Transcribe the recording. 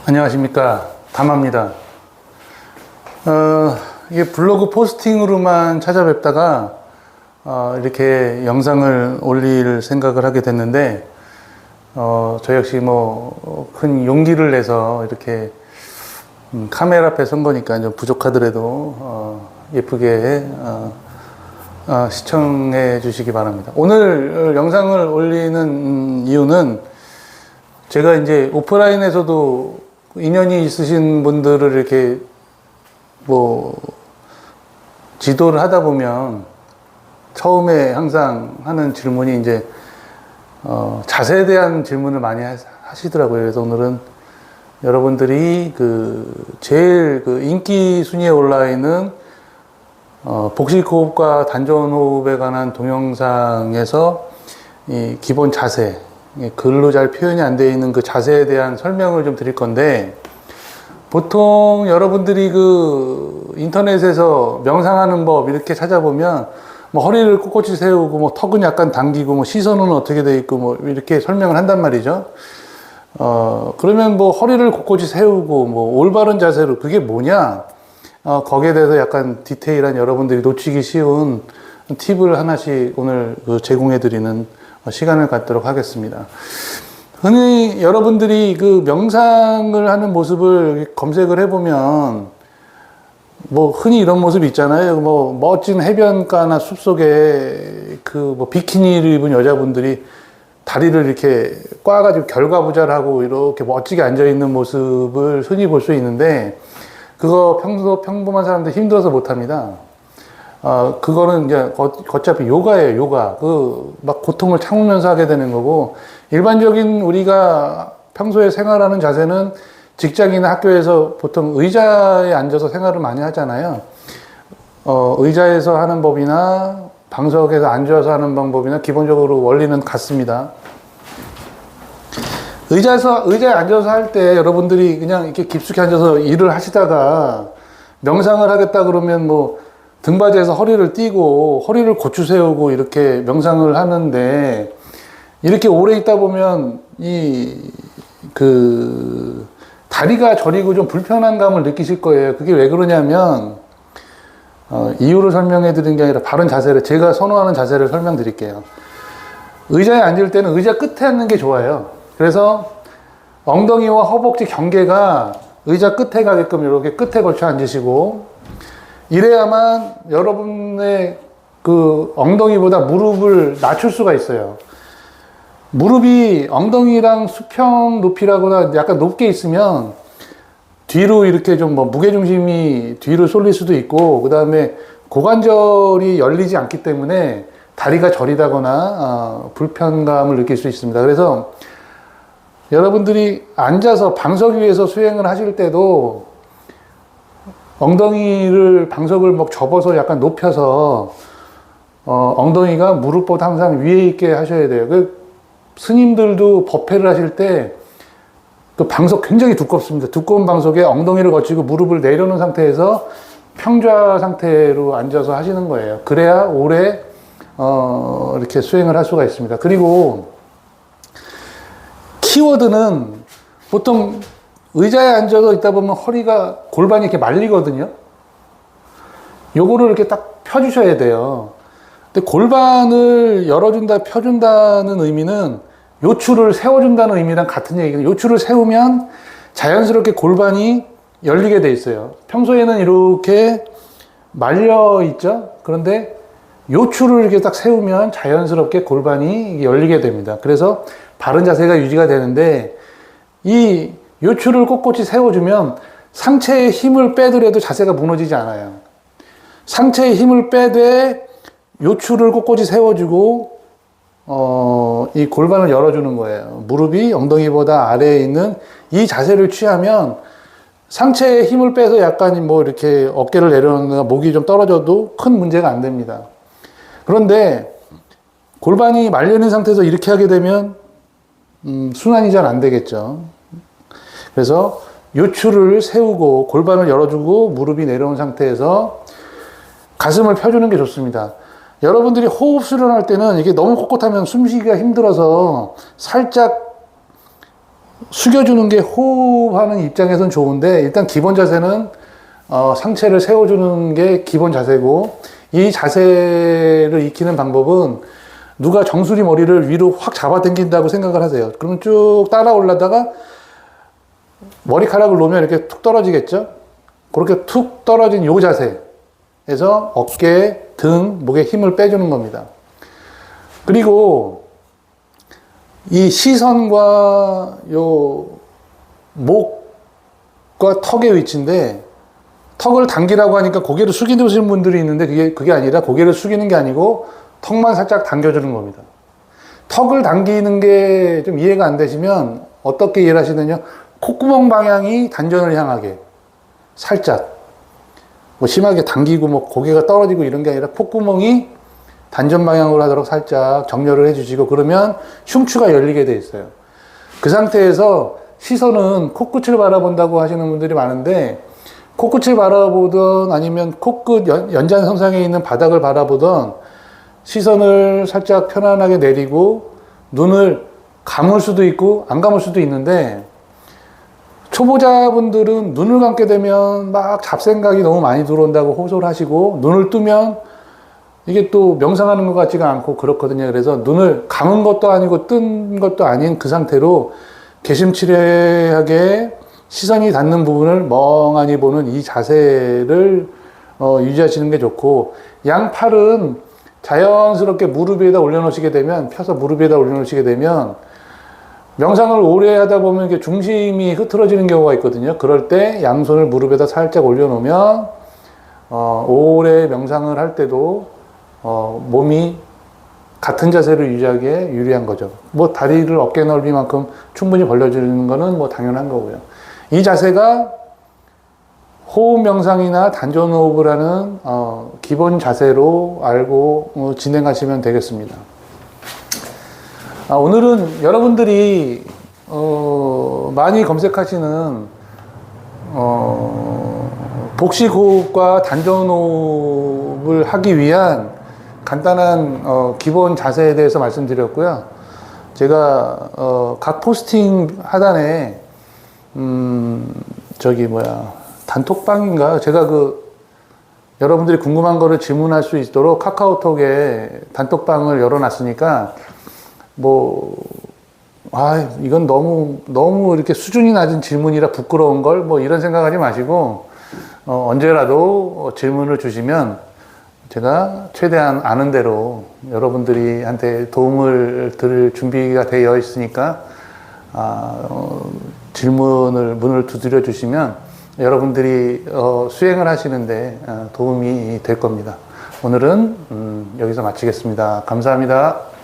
안녕하십니까, 담화입니다. 이게 블로그 포스팅으로만 찾아뵙다가 이렇게 영상을 올릴 생각을 하게 됐는데 저 역시 큰 용기를 내서 이렇게 카메라 앞에 선 거니까 좀 부족하더라도 예쁘게 시청해 주시기 바랍니다. 오늘 영상을 올리는 이유는 제가 이제 오프라인에서도 인연이 있으신 분들을 이렇게 지도를 하다 보면 처음에 항상 하는 질문이 이제 자세에 대한 질문을 많이 하시더라고요. 그래서 오늘은 여러분들이 제일 인기 순위에 올라 있는 복식 호흡과 단전 호흡에 관한 동영상에서 이 기본 자세, 글로 잘 표현이 안 되어 있는 그 자세에 대한 설명을 좀 드릴 건데, 보통 여러분들이 인터넷에서 명상하는 법 이렇게 찾아보면 허리를 꼿꼿이 세우고 턱은 약간 당기고 시선은 어떻게 돼 있고 이렇게 설명을 한단 말이죠. 그러면 허리를 꼿꼿이 세우고 올바른 자세로 그게 뭐냐? 거기에 대해서 약간 디테일한 여러분들이 놓치기 쉬운 팁을 하나씩 오늘 제공해 드리는 시간을 갖도록 하겠습니다. 흔히 여러분들이 명상을 하는 모습을 검색을 해보면 흔히 이런 모습이 있잖아요. 멋진 해변가나 숲속에 비키니를 입은 여자분들이 다리를 이렇게 꽈가지고 결과부잘하고 이렇게 멋지게 앉아있는 모습을 흔히 볼 수 있는데, 그거 평범한 사람들 힘들어서 못합니다. 그거는 이제 어차피 요가예요, 요가. 고통을 참으면서 하게 되는 거고, 일반적인 우리가 평소에 생활하는 자세는 직장이나 학교에서 보통 의자에 앉아서 생활을 많이 하잖아요. 의자에서 하는 법이나 방석에서 앉아서 하는 방법이나 기본적으로 원리는 같습니다. 의자에 앉아서 할 때 여러분들이 그냥 이렇게 깊숙이 앉아서 일을 하시다가 명상을 하겠다 그러면 등받이에서 허리를 띄고 허리를 고추 세우고 이렇게 명상을 하는데, 이렇게 오래 있다 보면 다리가 저리고 좀 불편한 감을 느끼실 거예요. 그게 왜 그러냐면, 이유를 설명해 드리는 게 아니라 바른 자세를, 제가 선호하는 자세를 설명드릴게요. 의자에 앉을 때는 의자 끝에 앉는 게 좋아요. 그래서 엉덩이와 허벅지 경계가 의자 끝에 가게끔 이렇게 끝에 걸쳐 앉으시고, 이래야만 여러분의 엉덩이보다 무릎을 낮출 수가 있어요. 무릎이 엉덩이랑 수평 높이라거나 약간 높게 있으면 뒤로 이렇게 좀 무게중심이 뒤로 쏠릴 수도 있고, 그 다음에 고관절이 열리지 않기 때문에 다리가 저리다거나 불편감을 느낄 수 있습니다. 그래서 여러분들이 앉아서 방석 위에서 수행을 하실 때도 엉덩이를 방석을 접어서 약간 높여서 엉덩이가 무릎보다 항상 위에 있게 하셔야 돼요. 스님들도 법회를 하실 때 방석 굉장히 두껍습니다. 두꺼운 방석에 엉덩이를 거치고 무릎을 내려놓은 상태에서 평좌 상태로 앉아서 하시는 거예요. 그래야 오래 이렇게 수행을 할 수가 있습니다. 그리고 키워드는 보통 의자에 앉아서 있다 보면 골반이 이렇게 말리거든요. 요거를 이렇게 딱 펴주셔야 돼요. 근데 골반을 열어준다, 펴준다는 의미는 요추를 세워준다는 의미랑 같은 얘기예요. 요추를 세우면 자연스럽게 골반이 열리게 돼 있어요. 평소에는 이렇게 말려 있죠. 그런데 요추를 이렇게 딱 세우면 자연스럽게 골반이 열리게 됩니다. 그래서 바른 자세가 유지가 되는데, 이 요추를 꼿꼿이 세워주면 상체에 힘을 빼더라도 자세가 무너지지 않아요. 상체에 힘을 빼되 요추를 꼿꼿이 세워주고 이 골반을 열어주는 거예요. 무릎이 엉덩이보다 아래에 있는 이 자세를 취하면 상체에 힘을 빼서 약간 이렇게 어깨를 내려놓거나 목이 좀 떨어져도 큰 문제가 안 됩니다. 그런데 골반이 말려있는 상태에서 이렇게 하게 되면 순환이 잘 안 되겠죠. 그래서 요추를 세우고 골반을 열어주고 무릎이 내려온 상태에서 가슴을 펴주는 게 좋습니다. 여러분들이 호흡 수련할 때는 이게 너무 꼿꼿하면 숨쉬기가 힘들어서 살짝 숙여주는 게 호흡하는 입장에선 좋은데, 일단 기본 자세는 상체를 세워주는 게 기본 자세고, 이 자세를 익히는 방법은 누가 정수리 머리를 위로 확 잡아당긴다고 생각을 하세요. 그러면 쭉 따라 올라다가 머리카락을 놓으면 이렇게 툭 떨어지겠죠? 그렇게 툭 떨어진 요 자세에서 어깨, 등, 목에 힘을 빼주는 겁니다. 그리고 이 시선과 요 목과 턱의 위치인데, 턱을 당기라고 하니까 고개를 숙이시는 분들이 있는데 그게 아니라 고개를 숙이는 게 아니고 턱만 살짝 당겨주는 겁니다. 턱을 당기는 게 좀 이해가 안 되시면 어떻게 이해를 하시느냐, 콧구멍 방향이 단전을 향하게 살짝, 뭐 심하게 당기고 뭐 고개가 떨어지고 이런 게 아니라 콧구멍이 단전 방향으로 하도록 살짝 정렬을 해주시고, 그러면 흉추가 열리게 돼 있어요. 그 상태에서 시선은 코끝을 바라본다고 하시는 분들이 많은데, 코끝을 바라보던 아니면 코끝 연장선상에 있는 바닥을 바라보던 시선을 살짝 편안하게 내리고 눈을 감을 수도 있고 안 감을 수도 있는데, 초보자분들은 눈을 감게 되면 막 잡생각이 너무 많이 들어온다고 호소를 하시고, 눈을 뜨면 이게 또 명상하는 것 같지가 않고 그렇거든요. 그래서 눈을 감은 것도 아니고 뜬 것도 아닌 그 상태로 개심치레하게 시선이 닿는 부분을 멍하니 보는 이 자세를 유지하시는 게 좋고, 양팔은 자연스럽게 무릎 위에다 올려놓으시게 되면, 펴서 무릎 위에다 올려놓으시게 되면 명상을 오래 하다 보면 이게 중심이 흐트러지는 경우가 있거든요. 그럴 때 양손을 무릎에다 살짝 올려놓으면 오래 명상을 할 때도 몸이 같은 자세를 유지하기에 유리한 거죠. 뭐 다리를 어깨 넓이만큼 충분히 벌려주는 거는 뭐 당연한 거고요. 이 자세가 호흡 명상이나 단전 호흡을 하는 기본 자세로 알고 진행하시면 되겠습니다. 오늘은 여러분들이 많이 검색하시는 복식 호흡과 단전 호흡을 하기 위한 간단한 기본 자세에 대해서 말씀드렸고요. 제가 각 포스팅 하단에 단톡방인가? 제가 여러분들이 궁금한 거를 질문할 수 있도록 카카오톡에 단톡방을 열어놨으니까, 이건 너무 이렇게 수준이 낮은 질문이라 부끄러운 걸, 이런 생각하지 마시고, 언제라도 질문을 주시면 제가 최대한 아는 대로 여러분들이 한테 도움을 드릴 준비가 되어 있으니까, 문을 두드려 주시면 여러분들이 수행을 하시는데 도움이 될 겁니다. 오늘은 여기서 마치겠습니다. 감사합니다.